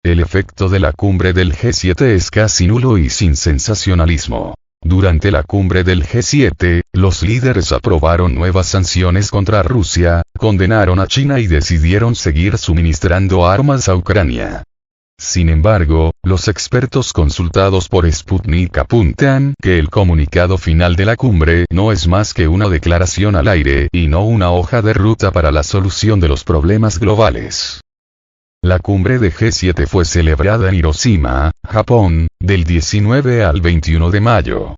El efecto de la cumbre del G7 es casi nulo y sin sensacionalismo. Durante la cumbre del G7, los líderes aprobaron nuevas sanciones contra Rusia, condenaron a China y decidieron seguir suministrando armas a Ucrania. Sin embargo, los expertos consultados por Sputnik apuntan que el comunicado final de la cumbre no es más que una declaración al aire y no una hoja de ruta para la solución de los problemas globales. La cumbre de G7 fue celebrada en Hiroshima, Japón, del 19 al 21 de mayo.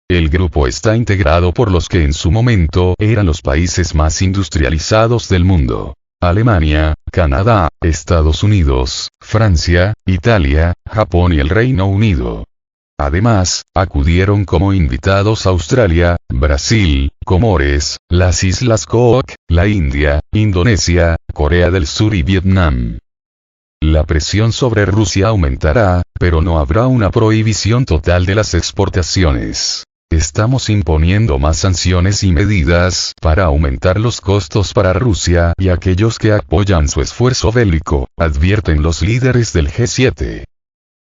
El grupo está integrado por los que en su momento eran los países más industrializados del mundo: Alemania, Canadá, Estados Unidos, Francia, Italia, Japón y el Reino Unido. Además, acudieron como invitados Australia, Brasil, Comores, las Islas Cook, la India, Indonesia, Corea del Sur y Vietnam. La presión sobre Rusia aumentará, pero no habrá una prohibición total de las exportaciones. Estamos imponiendo más sanciones y medidas para aumentar los costos para Rusia y aquellos que apoyan su esfuerzo bélico, advierten los líderes del G7.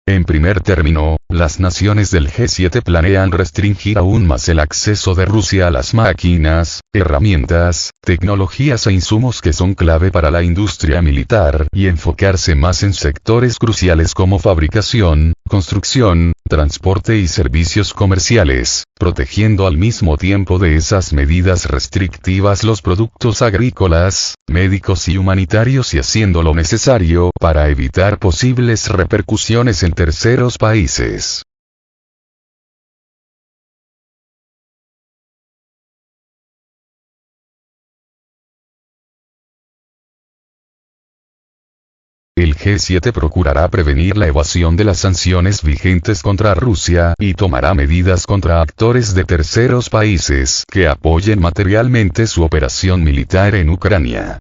En primer término, las naciones del G7 planean restringir aún más el acceso de Rusia a las máquinas, herramientas, tecnologías e insumos que son clave para la industria militar y enfocarse más en sectores cruciales como fabricación, construcción, transporte y servicios comerciales, protegiendo al mismo tiempo de esas medidas restrictivas los productos agrícolas, médicos y humanitarios y haciendo lo necesario para evitar posibles repercusiones en terceros países. El G7 procurará prevenir la evasión de las sanciones vigentes contra Rusia y tomará medidas contra actores de terceros países que apoyen materialmente su operación militar en Ucrania.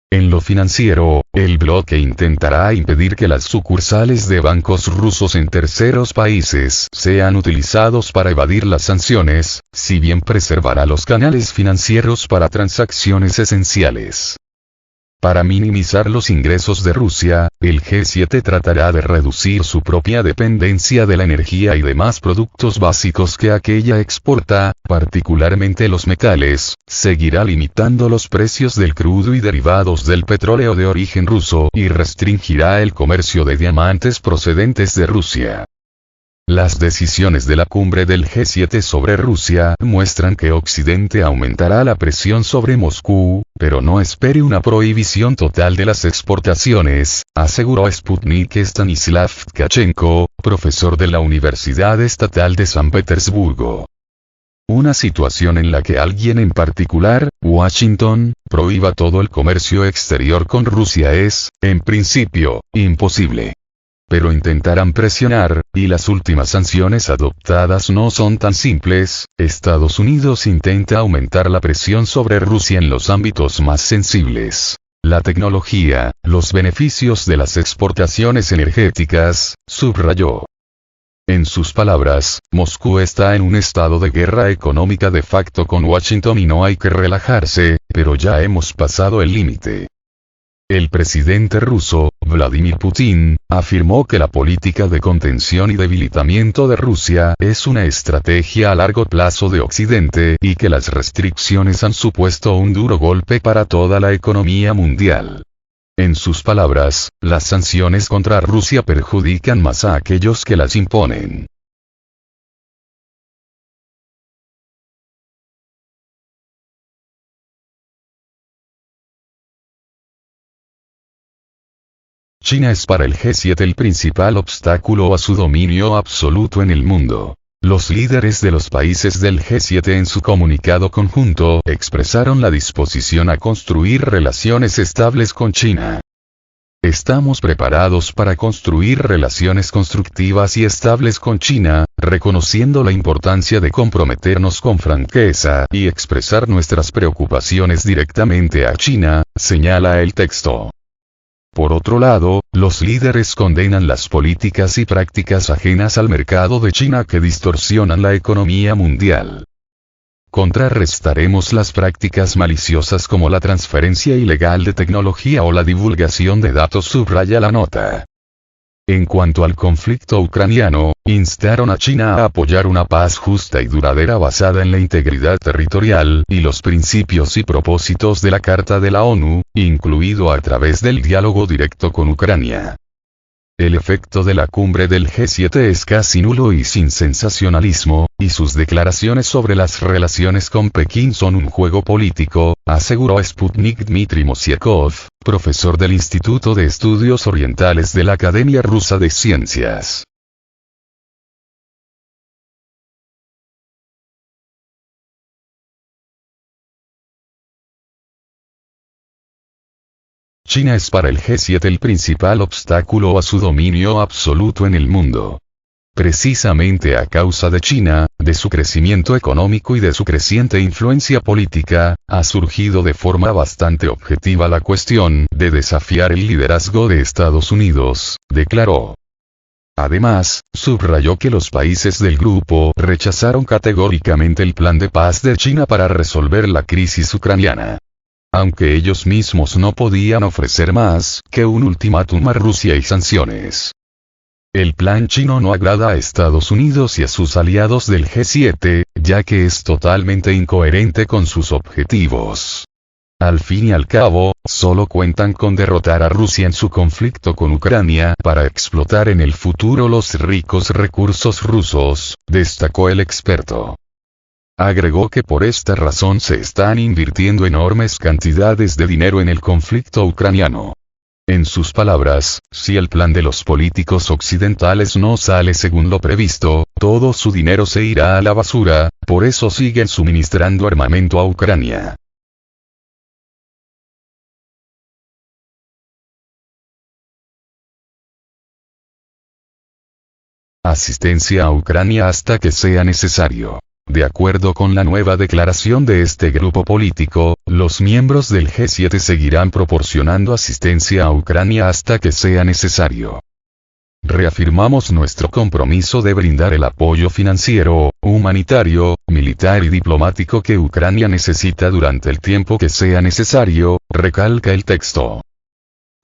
En lo financiero, el bloque intentará impedir que las sucursales de bancos rusos en terceros países sean utilizados para evadir las sanciones, si bien preservará los canales financieros para transacciones esenciales. Para minimizar los ingresos de Rusia, el G7 tratará de reducir su propia dependencia de la energía y demás productos básicos que aquella exporta, particularmente los metales, seguirá limitando los precios del crudo y derivados del petróleo de origen ruso y restringirá el comercio de diamantes procedentes de Rusia. Las decisiones de la cumbre del G7 sobre Rusia muestran que Occidente aumentará la presión sobre Moscú, pero no espere una prohibición total de las exportaciones, aseguró Sputnik Stanislav Tkachenko, profesor de la Universidad Estatal de San Petersburgo. Una situación en la que alguien en particular, Washington, prohíba todo el comercio exterior con Rusia es, en principio, imposible. Pero intentarán presionar, y las últimas sanciones adoptadas no son tan simples. Estados Unidos intenta aumentar la presión sobre Rusia en los ámbitos más sensibles: la tecnología, los beneficios de las exportaciones energéticas, subrayó. En sus palabras, Moscú está en un estado de guerra económica de facto con Washington y no hay que relajarse, pero ya hemos pasado el límite. El presidente ruso, Vladimir Putin, afirmó que la política de contención y debilitamiento de Rusia es una estrategia a largo plazo de Occidente y que las restricciones han supuesto un duro golpe para toda la economía mundial. En sus palabras, las sanciones contra Rusia perjudican más a aquellos que las imponen. China es para el G7 el principal obstáculo a su dominio absoluto en el mundo. Los líderes de los países del G7 en su comunicado conjunto expresaron la disposición a construir relaciones estables con China. Estamos preparados para construir relaciones constructivas y estables con China, reconociendo la importancia de comprometernos con franqueza y expresar nuestras preocupaciones directamente a China, señala el texto. Por otro lado, los líderes condenan las políticas y prácticas ajenas al mercado de China que distorsionan la economía mundial. Contrarrestaremos las prácticas maliciosas como la transferencia ilegal de tecnología o la divulgación de datos, subraya la nota. En cuanto al conflicto ucraniano, instaron a China a apoyar una paz justa y duradera basada en la integridad territorial y los principios y propósitos de la Carta de la ONU, incluido a través del diálogo directo con Ucrania. El efecto de la cumbre del G7 es casi nulo y sin sensacionalismo, y sus declaraciones sobre las relaciones con Pekín son un juego político, aseguró Sputnik Dmitry Mosyakov, profesor del Instituto de Estudios Orientales de la Academia Rusa de Ciencias. China es para el G7 el principal obstáculo a su dominio absoluto en el mundo. Precisamente a causa de China, de su crecimiento económico y de su creciente influencia política, ha surgido de forma bastante objetiva la cuestión de desafiar el liderazgo de Estados Unidos, declaró. Además, subrayó que los países del grupo rechazaron categóricamente el plan de paz de China para resolver la crisis ucraniana. Aunque ellos mismos no podían ofrecer más que un ultimátum a Rusia y sanciones. El plan chino no agrada a Estados Unidos y a sus aliados del G7, ya que es totalmente incoherente con sus objetivos. Al fin y al cabo, solo cuentan con derrotar a Rusia en su conflicto con Ucrania para explotar en el futuro los ricos recursos rusos, destacó el experto. Agregó que por esta razón se están invirtiendo enormes cantidades de dinero en el conflicto ucraniano. En sus palabras, si el plan de los políticos occidentales no sale según lo previsto, todo su dinero se irá a la basura, por eso siguen suministrando armamento a Ucrania. Asistencia a Ucrania hasta que sea necesario. De acuerdo con la nueva declaración de este grupo político, los miembros del G7 seguirán proporcionando asistencia a Ucrania hasta que sea necesario. Reafirmamos nuestro compromiso de brindar el apoyo financiero, humanitario, militar y diplomático que Ucrania necesita durante el tiempo que sea necesario, recalca el texto.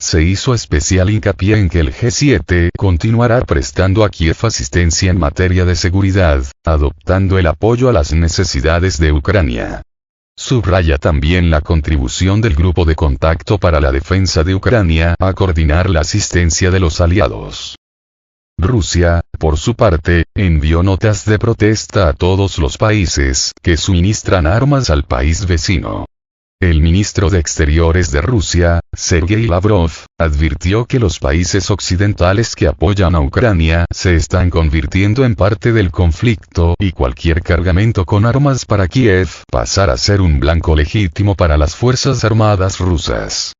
Se hizo especial hincapié en que el G7 continuará prestando a Kiev asistencia en materia de seguridad, adoptando el apoyo a las necesidades de Ucrania. Subraya también la contribución del Grupo de Contacto para la Defensa de Ucrania a coordinar la asistencia de los aliados. Rusia, por su parte, envió notas de protesta a todos los países que suministran armas al país vecino. El ministro de Exteriores de Rusia, Sergei Lavrov, advirtió que los países occidentales que apoyan a Ucrania se están convirtiendo en parte del conflicto y cualquier cargamento con armas para Kiev pasará a ser un blanco legítimo para las Fuerzas Armadas rusas.